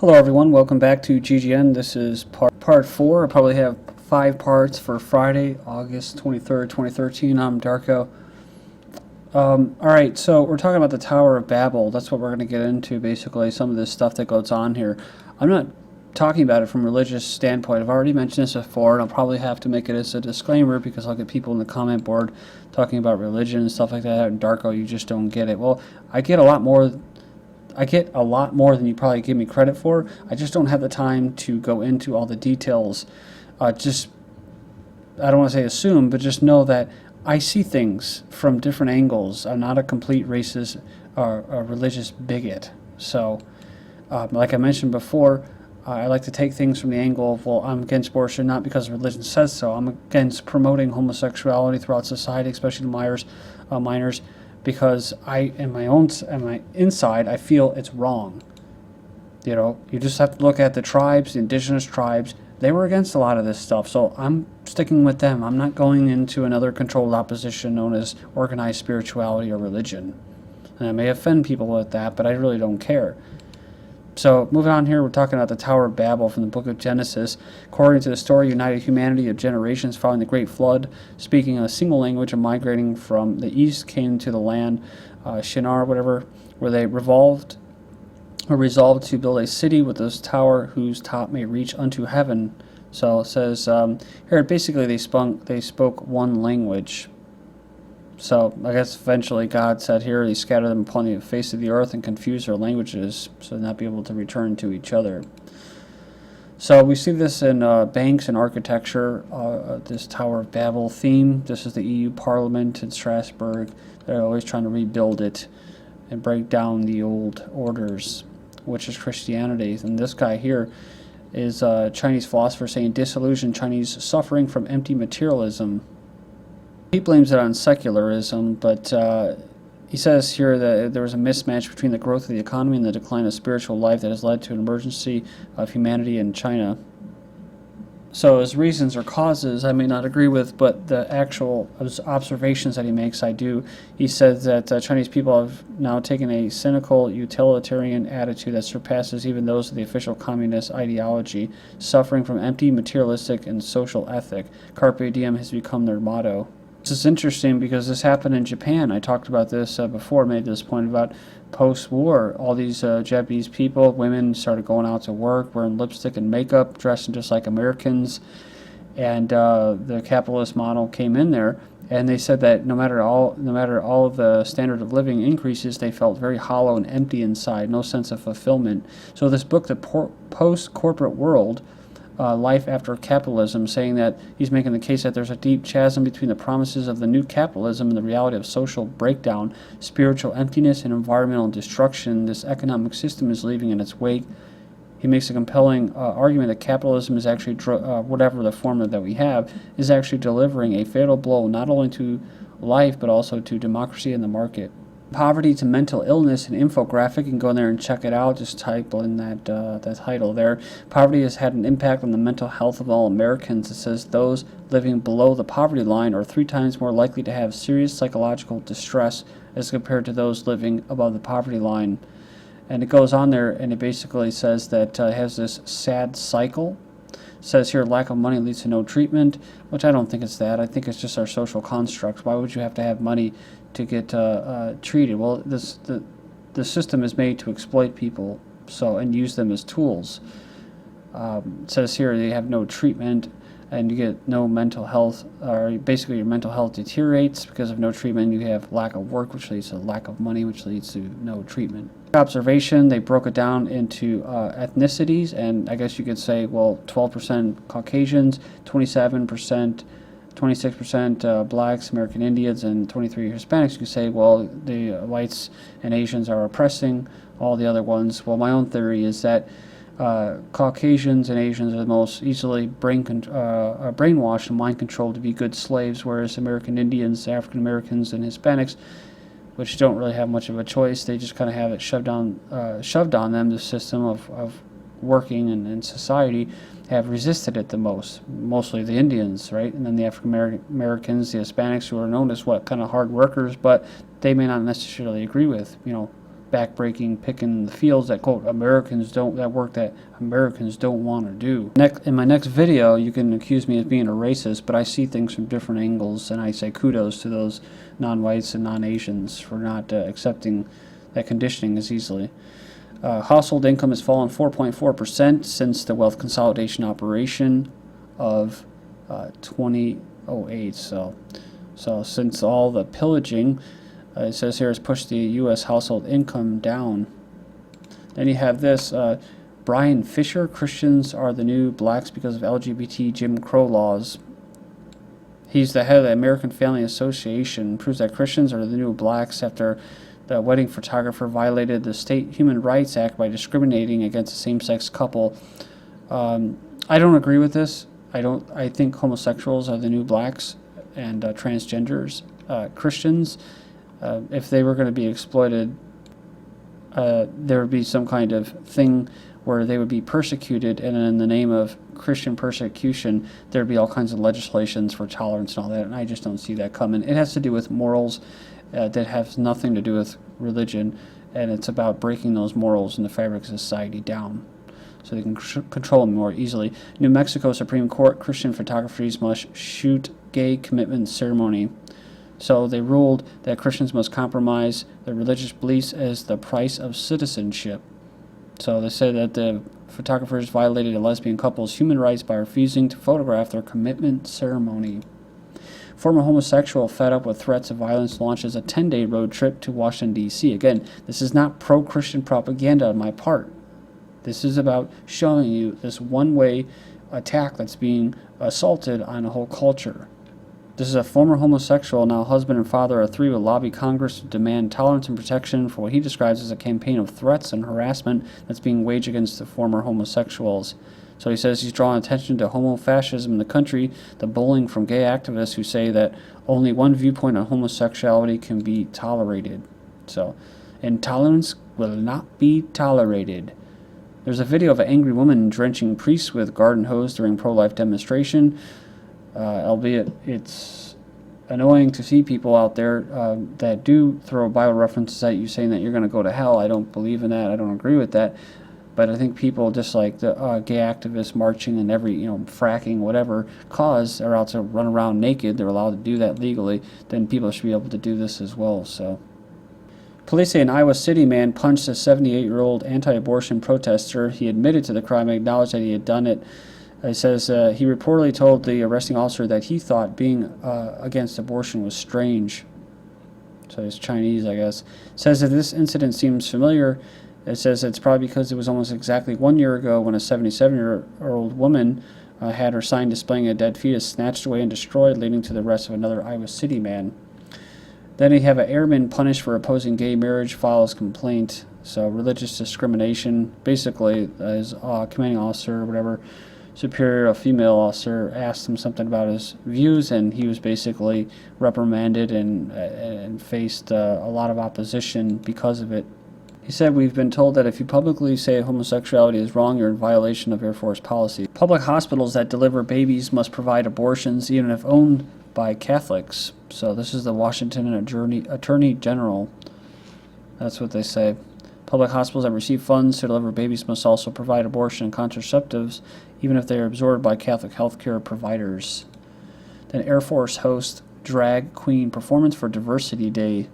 Hello everyone, welcome back to GGN. This is part 4. I probably have 5 parts for Friday, August 23rd, 2013. I'm Darko. Alright, so we're talking about the Tower of Babel. That's what we're going to get into, basically, some of this stuff that goes on here. I'm not talking about it from a religious standpoint. I've already mentioned this before, and I'll probably have to make it as a disclaimer because I'll get people in the comment board talking about religion and stuff like that. And Darko, you just don't get it. Well, I get a lot more than you probably give me credit for. I just don't have the time to go into all the details. I don't want to say assume, but just know that I see things from different angles. I'm not a complete racist or a religious bigot. So, like I mentioned before, I like to take things from the angle of, well, I'm against abortion not because religion says so. I'm against promoting homosexuality throughout society, especially to minors, because in my inside, I feel it's wrong. You know, you just have to look at the tribes, the indigenous tribes. They were against a lot of this stuff, so I'm sticking with them. I'm not going into another controlled opposition known as organized spirituality or religion. And I may offend people with that, but I really don't care. So, moving on here, we're talking about the Tower of Babel from the book of Genesis. According to the story, united humanity of generations following the Great Flood, speaking a single language and migrating from the east, came to the land, Shinar, whatever, where they resolved to build a city with this tower whose top may reach unto heaven. So it says, here, basically they spoke one language. So I guess eventually God said here, he scattered them upon the face of the earth and confused their languages so they'd not be able to return to each other. So we see this in banks and architecture, this Tower of Babel theme. This is the EU Parliament in Strasbourg. They're always trying to rebuild it and break down the old orders, which is Christianity. And this guy here is a Chinese philosopher saying disillusioned Chinese suffering from empty materialism. He blames it on secularism, but he says here that there was a mismatch between the growth of the economy and the decline of spiritual life that has led to an emergency of humanity in China. So his reasons or causes I may not agree with, but the actual observations that he makes, I do. He says that Chinese people have now taken a cynical, utilitarian attitude that surpasses even those of the official communist ideology, suffering from empty, materialistic, and social ethic. Carpe diem has become their motto. This is interesting because this happened in Japan. I talked about this before, made this point about post-war. All these Japanese people, women started going out to work, wearing lipstick and makeup, dressing just like Americans. And the capitalist model came in there, and they said that no matter all of the standard of living increases, they felt very hollow and empty inside, no sense of fulfillment. So this book, The Post-Corporate World, Life After Capitalism, saying that he's making the case that there's a deep chasm between the promises of the new capitalism and the reality of social breakdown, spiritual emptiness, and environmental destruction this economic system is leaving in its wake. He makes a compelling argument that capitalism is actually, whatever the form that we have, is actually delivering a fatal blow not only to life but also to democracy and the market. Poverty to mental illness, an infographic. You can go in there and check it out. Just type in that title there. Poverty has had an impact on the mental health of all Americans. It says those living below the poverty line are 3 times more likely to have serious psychological distress as compared to those living above the poverty line. And it goes on there and it basically says that it has this sad cycle. It says here lack of money leads to no treatment, which I don't think it's that. I think it's just our social constructs. Why would you have to have money to get treated? Well, the system is made to exploit people and use them as tools. It says here they have no treatment and you get no mental health, or basically your mental health deteriorates because of no treatment. You have lack of work, which leads to lack of money, which leads to no treatment. Observation, they broke it down into ethnicities, and I guess you could say, well, 12% Caucasians, 26% blacks, American Indians, and 23% Hispanics. You could say, well, the whites and Asians are oppressing all the other ones. Well, my own theory is that Caucasians and Asians are the most easily brainwashed and mind controlled to be good slaves, whereas American Indians, African Americans, and Hispanics, which don't really have much of a choice, they just kind of have it shoved on them. The system of working and society have resisted it the most, mostly the Indians, right? And then the African Americans, the Hispanics, who are known as what kind of hard workers, but they may not necessarily agree with, backbreaking, picking the fields that, quote, that work that Americans don't want to do. In my next video, you can accuse me of being a racist, but I see things from different angles, and I say kudos to those non-whites and non-Asians for not accepting that conditioning as easily. Household income has fallen 4.4% since the wealth consolidation operation of 2008. So since all the pillaging, it says here, has pushed the U.S. household income down. Then you have this, Brian Fisher, Christians are the new blacks because of LGBT Jim Crow laws. He's the head of the American Family Association, proves that Christians are the new blacks after the wedding photographer violated the State Human Rights Act by discriminating against a same-sex couple. I don't agree with this. I think homosexuals are the new blacks and transgenders. Christians, if they were going to be exploited, there would be some kind of thing where they would be persecuted, and in the name of Christian persecution, there'd be all kinds of legislations for tolerance and all that, and I just don't see that coming. It has to do with morals that has nothing to do with religion, and it's about breaking those morals in the fabric of society down so they can control them more easily. New Mexico Supreme Court, Christian photographers must shoot gay commitment ceremony. So they ruled that Christians must compromise their religious beliefs as the price of citizenship. So they said that the photographers violated a lesbian couple's human rights by refusing to photograph their commitment ceremony. Former homosexual fed up with threats of violence launches a 10-day road trip to Washington, D.C. Again, this is not pro-Christian propaganda on my part. This is about showing you this one-way attack that's being assaulted on a whole culture. This is a former homosexual, now husband and father of three, will lobby Congress to demand tolerance and protection for what he describes as a campaign of threats and harassment that's being waged against the former homosexuals. So he says he's drawing attention to homo-fascism in the country, the bullying from gay activists who say that only one viewpoint on homosexuality can be tolerated. So, intolerance will not be tolerated. There's a video of an angry woman drenching priests with garden hose during pro-life demonstration. Albeit it's annoying to see people out there that do throw Bible references at you saying that you're going to go to hell. I don't believe in that. I don't agree with that. But I think people just like the gay activists marching and every, fracking, whatever cause, are out to run around naked. They're allowed to do that legally. Then people should be able to do this as well. So, police say an Iowa City man punched a 78-year-old anti-abortion protester. He admitted to the crime and acknowledged that he had done it. It says he reportedly told the arresting officer that he thought being against abortion was strange. So he's Chinese, I guess. It says that this incident seems familiar. It says it's probably because it was almost exactly 1 year ago when a 77-year-old woman had her sign displaying a dead fetus snatched away and destroyed, leading to the arrest of another Iowa City man. Then you have an airman punished for opposing gay marriage files complaint. So religious discrimination, basically, his commanding officer or whatever, superior, a female officer, asked him something about his views, and he was basically reprimanded and faced a lot of opposition because of it. He said, "We've been told that if you publicly say homosexuality is wrong, you're in violation of Air Force policy. Public hospitals that deliver babies must provide abortions, even if owned by Catholics." So this is the Washington Attorney General. That's what they say. Public hospitals that receive funds to deliver babies must also provide abortion and contraceptives, even if they are absorbed by Catholic healthcare providers. Then Air Force hosts drag queen performance for Diversity Day.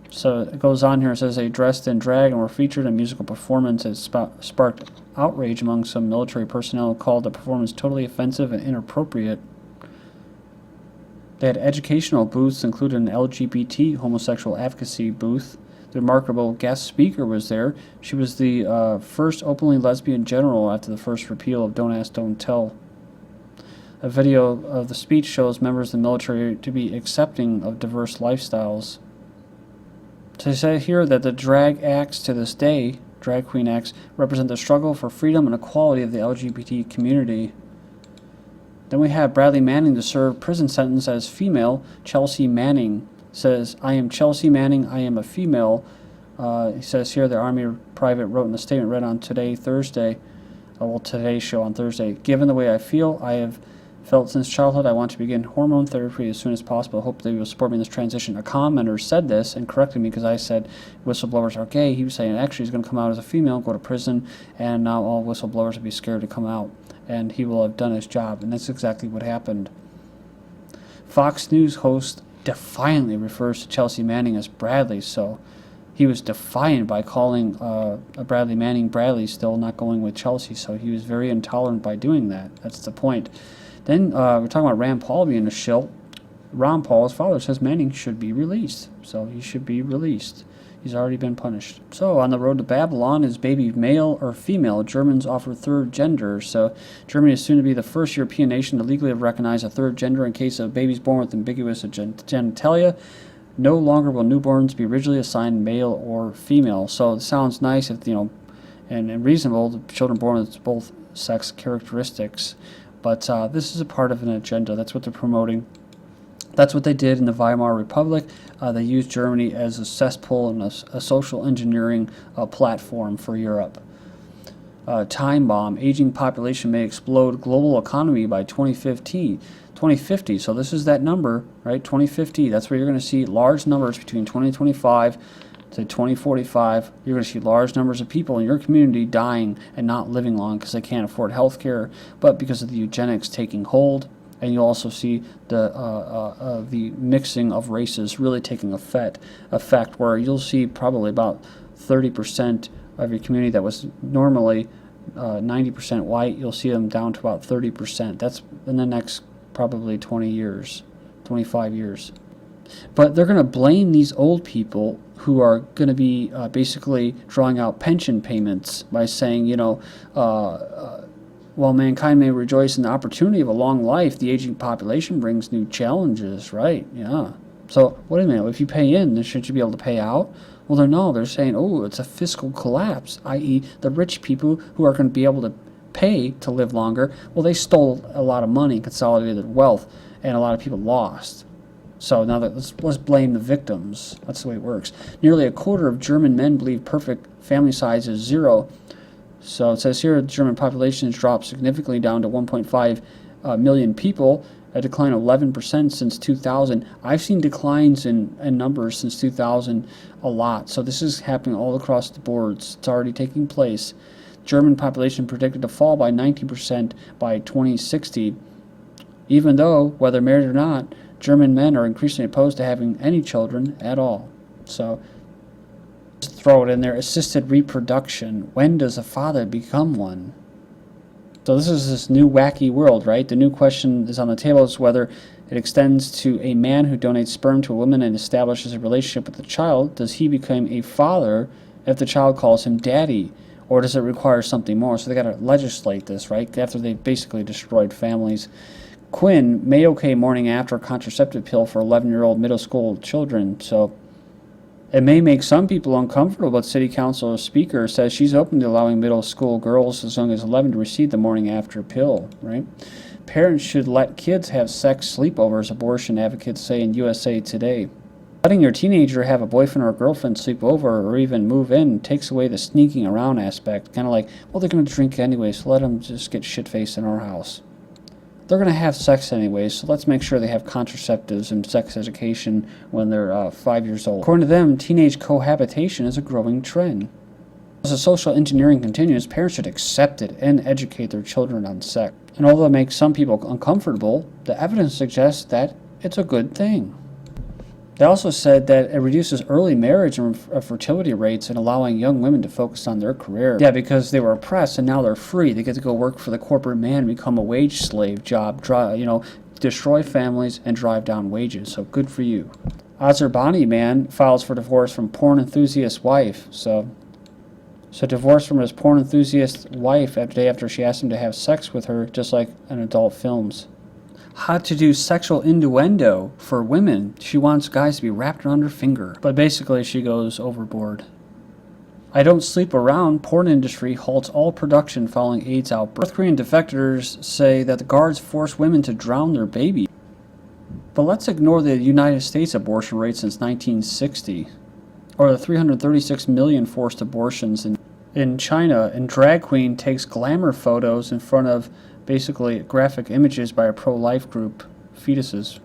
So it goes on here. It says they dressed in drag and were featured in a musical performance that sparked outrage among some military personnel who called the performance totally offensive and inappropriate. They had educational booths, including an LGBT homosexual advocacy booth. The remarkable guest speaker was there. She was the first openly lesbian general after the first repeal of Don't Ask, Don't Tell. A video of the speech shows members of the military to be accepting of diverse lifestyles. So they say here that the drag acts to this day, drag queen acts, represent the struggle for freedom and equality of the LGBT community. Then we have Bradley Manning to serve prison sentence as female. Chelsea Manning says, "I am Chelsea Manning, I am a female." He says here the Army private wrote in a statement read on Today's Show on Thursday, "Given the way I feel, I have Felt since childhood I want to begin hormone therapy as soon as possible. Hope they will support me in this transition. A commenter said this and corrected me because I said whistleblowers are gay. He was saying actually he's going to come out as a female, go to prison, and now all whistleblowers will be scared to come out. And he will have done his job. And that's exactly what happened. Fox News host defiantly refers to Chelsea Manning as Bradley, so he was defiant by calling Bradley Manning Bradley, still not going with Chelsea, so he was very intolerant by doing that. That's the point. Then we're talking about Rand Paul being a shill. Ron Paul's father says Manning should be released, so he should be released. He's already been punished. So on the road to Babylon, is baby male or female? Germans offer third gender. So Germany is soon to be the first European nation to legally recognize a third gender in case of babies born with ambiguous genitalia. No longer will newborns be rigidly assigned male or female. So it sounds nice if, and reasonable, the children born with both sex characteristics. But this is a part of an agenda. That's what they're promoting. That's what they did in the Weimar Republic. They used Germany as a cesspool and a social engineering platform for Europe. Time bomb. Aging population may explode global economy by 2050. So this is that number, right? 2050. That's where you're going to see large numbers between 2025 to 2045. You're going to see large numbers of people in your community dying and not living long because they can't afford health care, but because of the eugenics taking hold. And you'll also see the mixing of races really taking effect, where you'll see probably about 30% of your community that was normally 90% white, you'll see them down to about 30%. That's in the next probably 20 years, 25 years. But they're going to blame these old people who are going to be basically drawing out pension payments by saying, while mankind may rejoice in the opportunity of a long life, the aging population brings new challenges, right? Yeah. So, wait a minute, if you pay in, then shouldn't you be able to pay out? Well, they're saying, it's a fiscal collapse, i.e. the rich people who are going to be able to pay to live longer, well, they stole a lot of money, consolidated wealth, and a lot of people lost. So now let's blame the victims. That's the way it works. Nearly a quarter of German men believe perfect family size is 0. So it says here the German population has dropped significantly down to 1.5 million people, a decline of 11% since 2000. I've seen declines in numbers since 2000 a lot. So this is happening all across the boards. It's already taking place. German population predicted to fall by 19% by 2060. Even though, whether married or not, German men are increasingly opposed to having any children at all. So just throw it in there. Assisted reproduction. When does a father become one? So this is this new wacky world, right? The new question is on the table is whether it extends to a man who donates sperm to a woman and establishes a relationship with the child. Does he become a father if the child calls him daddy? Or does it require something more? So they got to legislate this, right? After they basically destroyed families. Quinn may okay morning after contraceptive pill for 11-year-old middle school children. So it may make some people uncomfortable, but City Council speaker says she's open to allowing middle school girls as young as 11 to receive the morning after pill, right? Parents should let kids have sex sleepovers, abortion advocates say in USA Today. Letting your teenager have a boyfriend or a girlfriend sleep over or even move in takes away the sneaking around aspect. Kind of like, well, they're going to drink anyway, so let them just get shit-faced in our house. They're going to have sex anyway, so let's make sure they have contraceptives and sex education when they're 5 years old. According to them, teenage cohabitation is a growing trend. As the social engineering continues, parents should accept it and educate their children on sex. And although it makes some people uncomfortable, the evidence suggests that it's a good thing. They also said that it reduces early marriage and fertility rates and allowing young women to focus on their career. Yeah, because they were oppressed and now they're free. They get to go work for the corporate man, become a wage slave job, destroy families and drive down wages. So good for you. Azerbaijani man files for divorce from porn enthusiast wife. So divorce from his porn enthusiast wife the day after she asked him to have sex with her, just like in adult films. How to do sexual innuendo for women. She wants guys to be wrapped around her finger. But basically she goes overboard. I don't sleep around. Porn industry halts all production following AIDS outbreak. North Korean defectors say that the guards force women to drown their baby. But let's ignore the United States abortion rate since 1960. Or the 336 million forced abortions in in China, and drag queen takes glamour photos in front of basically graphic images by a pro-life group, fetuses.